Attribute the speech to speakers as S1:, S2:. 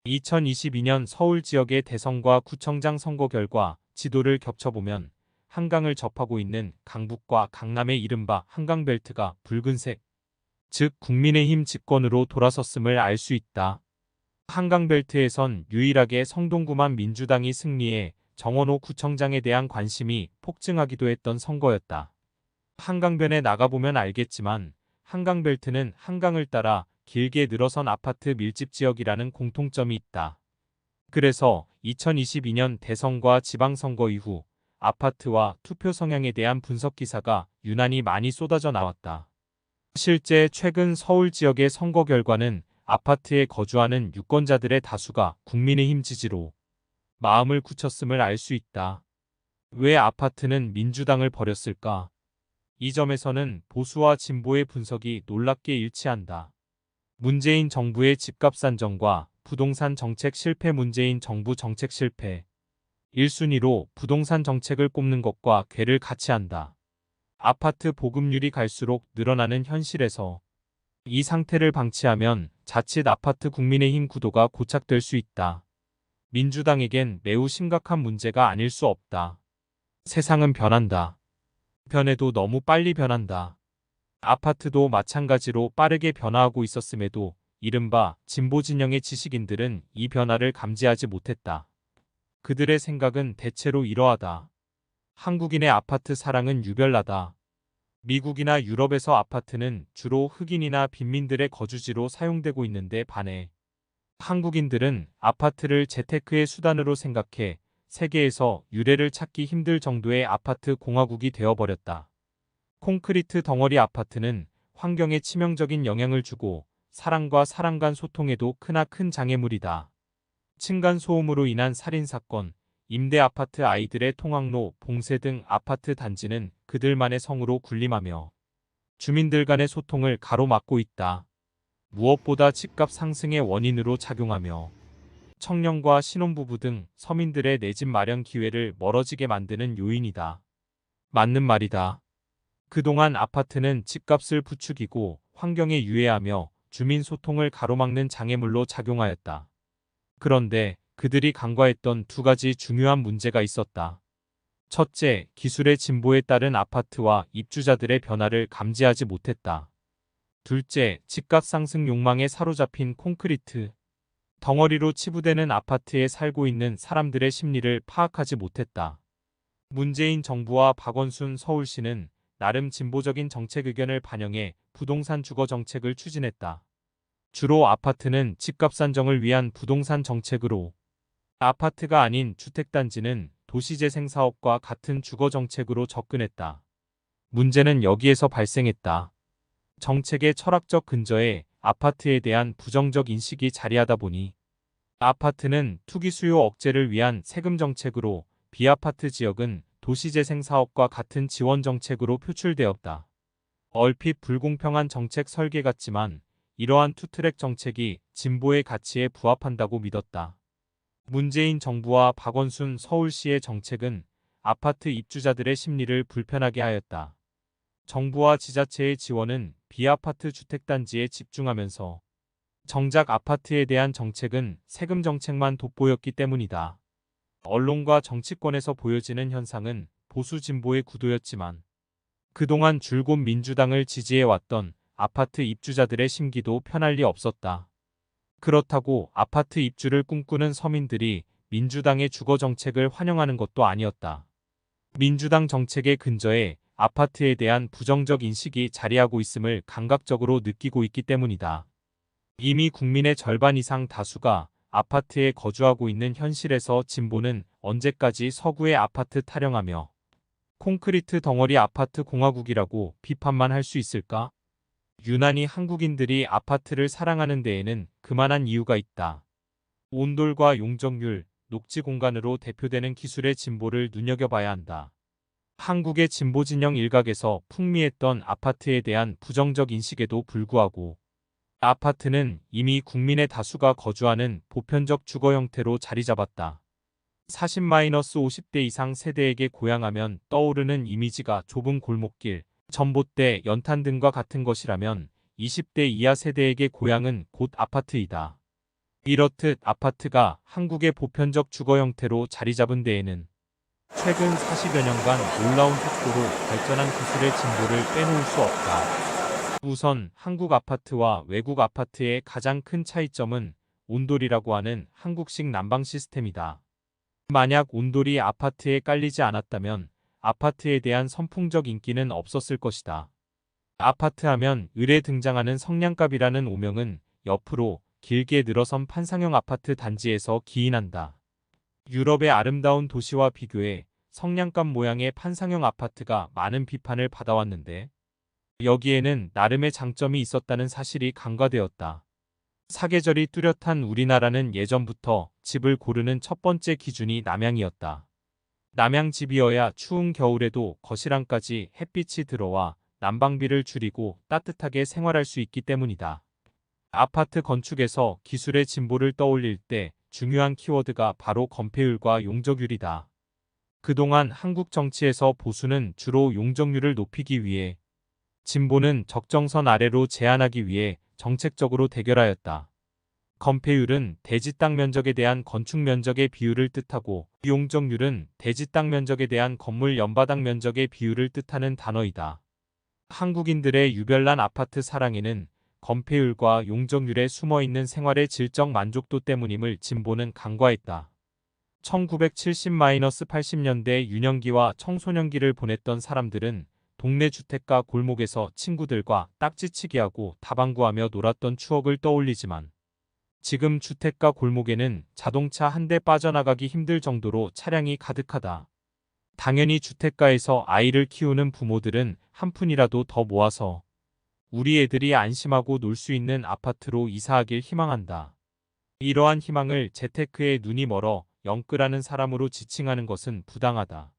S1: 2022년 서울 지역의 대선과 구청장 선거 결과 지도를 겹쳐보면 한강을 접하고 있는 강북과 강남의 이른바 한강벨트가 붉은색, 즉 국민의힘 집권으로 돌아섰음을 알 수 있다. 한강벨트에선 유일하게 성동구만 민주당이 승리해 정원호 구청장에 대한 관심이 폭증하기도 했던 선거였다. 한강변에 나가보면 알겠지만 한강벨트는 한강을 따라 길게 늘어선 아파트 밀집 지역이라는 공통점이 있다. 그래서 2022년 대선과 지방선거 이후 아파트와 투표 성향에 대한 분석 기사가 유난히 많이 쏟아져 나왔다. 실제 최근 서울 지역의 선거 결과는 아파트에 거주하는 유권자들의 다수가 국민의힘 지지로 마음을 굳혔음을 알 수 있다. 왜 아파트는 민주당을 버렸을까? 이 점에서는 보수와 진보의 분석이 놀랍게 일치한다. 문재인 정부의 집값 산정과 부동산 정책 실패. 문재인 정부 정책 실패 1순위로 부동산 정책을 꼽는 것과 괴를 같이 한다. 아파트 보급률이 갈수록 늘어나는 현실에서 이 상태를 방치하면 자칫 아파트 국민의힘 구도가 고착될 수 있다. 민주당에겐 매우 심각한 문제가 아닐 수 없다. 세상은 변한다. 변해도 너무 빨리 변한다. 아파트도 마찬가지로 빠르게 변화하고 있었음에도 이른바 진보 진영의 지식인들은 이 변화를 감지하지 못했다. 그들의 생각은 대체로 이러하다. 한국인의 아파트 사랑은 유별나다. 미국이나 유럽에서 아파트는 주로 흑인이나 빈민들의 거주지로 사용되고 있는데 반해 한국인들은 아파트를 재테크의 수단으로 생각해 세계에서 유례를 찾기 힘들 정도의 아파트 공화국이 되어버렸다. 콘크리트 덩어리 아파트는 환경에 치명적인 영향을 주고 사람과 사람 간 소통에도 크나큰 장애물이다. 층간소음으로 인한 살인사건, 임대 아파트 아이들의 통학로, 봉쇄 등 아파트 단지는 그들만의 성으로 군림하며 주민들 간의 소통을 가로막고 있다. 무엇보다 집값 상승의 원인으로 작용하며 청년과 신혼부부 등 서민들의 내 집 마련 기회를 멀어지게 만드는 요인이다. 맞는 말이다. 그동안 아파트는 집값을 부추기고 환경에 유해하며 주민 소통을 가로막는 장애물로 작용하였다. 그런데 그들이 간과했던 두 가지 중요한 문제가 있었다. 첫째, 기술의 진보에 따른 아파트와 입주자들의 변화를 감지하지 못했다. 둘째, 집값 상승 욕망에 사로잡힌 콘크리트 덩어리로 치부되는 아파트에 살고 있는 사람들의 심리를 파악하지 못했다. 문재인 정부와 박원순 서울시는 나름 진보적인 정책 의견을 반영해 부동산 주거 정책을 추진했다. 주로 아파트는 집값 산정을 위한 부동산 정책으로, 아파트가 아닌 주택단지는 도시재생 사업과 같은 주거 정책으로 접근했다. 문제는 여기에서 발생했다. 정책의 철학적 근저에 아파트에 대한 부정적 인식이 자리하다 보니 아파트는 투기 수요 억제를 위한 세금 정책으로, 비아파트 지역은 도시재생 사업과 같은 지원 정책으로 표출되었다. 얼핏 불공평한 정책 설계 같지만 이러한 투트랙 정책이 진보의 가치에 부합한다고 믿었다. 문재인 정부와 박원순 서울시의 정책은 아파트 입주자들의 심리를 불편하게 하였다. 정부와 지자체의 지원은 비아파트 주택단지에 집중하면서 정작 아파트에 대한 정책은 세금 정책만 돋보였기 때문이다. 언론과 정치권에서 보여지는 현상은 보수 진보의 구도였지만 그동안 줄곧 민주당을 지지해왔던 아파트 입주자들의 심기도 편할 리 없었다. 그렇다고 아파트 입주를 꿈꾸는 서민들이 민주당의 주거 정책을 환영하는 것도 아니었다. 민주당 정책의 근저에 아파트에 대한 부정적 인식이 자리하고 있음을 감각적으로 느끼고 있기 때문이다. 이미 국민의 절반 이상 다수가 아파트에 거주하고 있는 현실에서 진보는 언제까지 서구의 아파트 타령하며 콘크리트 덩어리 아파트 공화국이라고 비판만 할 수 있을까? 유난히 한국인들이 아파트를 사랑하는 데에는 그만한 이유가 있다. 온돌과 용적률, 녹지 공간으로 대표되는 기술의 진보를 눈여겨봐야 한다. 한국의 진보 진영 일각에서 풍미했던 아파트에 대한 부정적 인식에도 불구하고 아파트는 이미 국민의 다수가 거주하는 보편적 주거 형태로 자리 잡았다. 40-50대 이상 세대에게 고향하면 떠오르는 이미지가 좁은 골목길, 전봇대, 연탄 등과 같은 것이라면 20대 이하 세대에게 고향은 곧 아파트이다. 이렇듯 아파트가 한국의 보편적 주거 형태로 자리 잡은 데에는 최근 40여 년간 놀라운 속도로 발전한 기술의 진보를 빼놓을 수 없다. 우선 한국 아파트와 외국 아파트의 가장 큰 차이점은 온돌이라고 하는 한국식 난방 시스템이다. 만약 온돌이 아파트에 깔리지 않았다면 아파트에 대한 선풍적 인기는 없었을 것이다. 아파트 하면 을에 등장하는 성냥갑이라는 오명은 옆으로 길게 늘어선 판상형 아파트 단지에서 기인한다. 유럽의 아름다운 도시와 비교해 성냥갑 모양의 판상형 아파트가 많은 비판을 받아왔는데 여기에는 나름의 장점이 있었다는 사실이 간과되었다. 사계절이 뚜렷한 우리나라는 예전부터 집을 고르는 첫 번째 기준이 남향이었다. 남향집이어야 추운 겨울에도 거실 안까지 햇빛이 들어와 난방비를 줄이고 따뜻하게 생활할 수 있기 때문이다. 아파트 건축에서 기술의 진보를 떠올릴 때 중요한 키워드가 바로 건폐율과 용적률이다. 그동안 한국 정치에서 보수는 주로 용적률을 높이기 위해, 진보는 적정선 아래로 제한하기 위해 정책적으로 대결하였다. 건폐율은 대지 땅 면적에 대한 건축 면적의 비율을 뜻하고 용적률은 대지 땅 면적에 대한 건물 연바닥 면적의 비율을 뜻하는 단어이다. 한국인들의 유별난 아파트 사랑에는 건폐율과 용적률에 숨어있는 생활의 질적 만족도 때문임을 진보는 간과했다. 1970-80년대 유년기와 청소년기를 보냈던 사람들은 동네 주택가 골목에서 친구들과 딱지치기하고 다방구하며 놀았던 추억을 떠올리지만 지금 주택가 골목에는 자동차 한 대 빠져나가기 힘들 정도로 차량이 가득하다. 당연히 주택가에서 아이를 키우는 부모들은 한 푼이라도 더 모아서 우리 애들이 안심하고 놀 수 있는 아파트로 이사하길 희망한다. 이러한 희망을 재테크에 눈이 멀어 영끌하는 사람으로 지칭하는 것은 부당하다.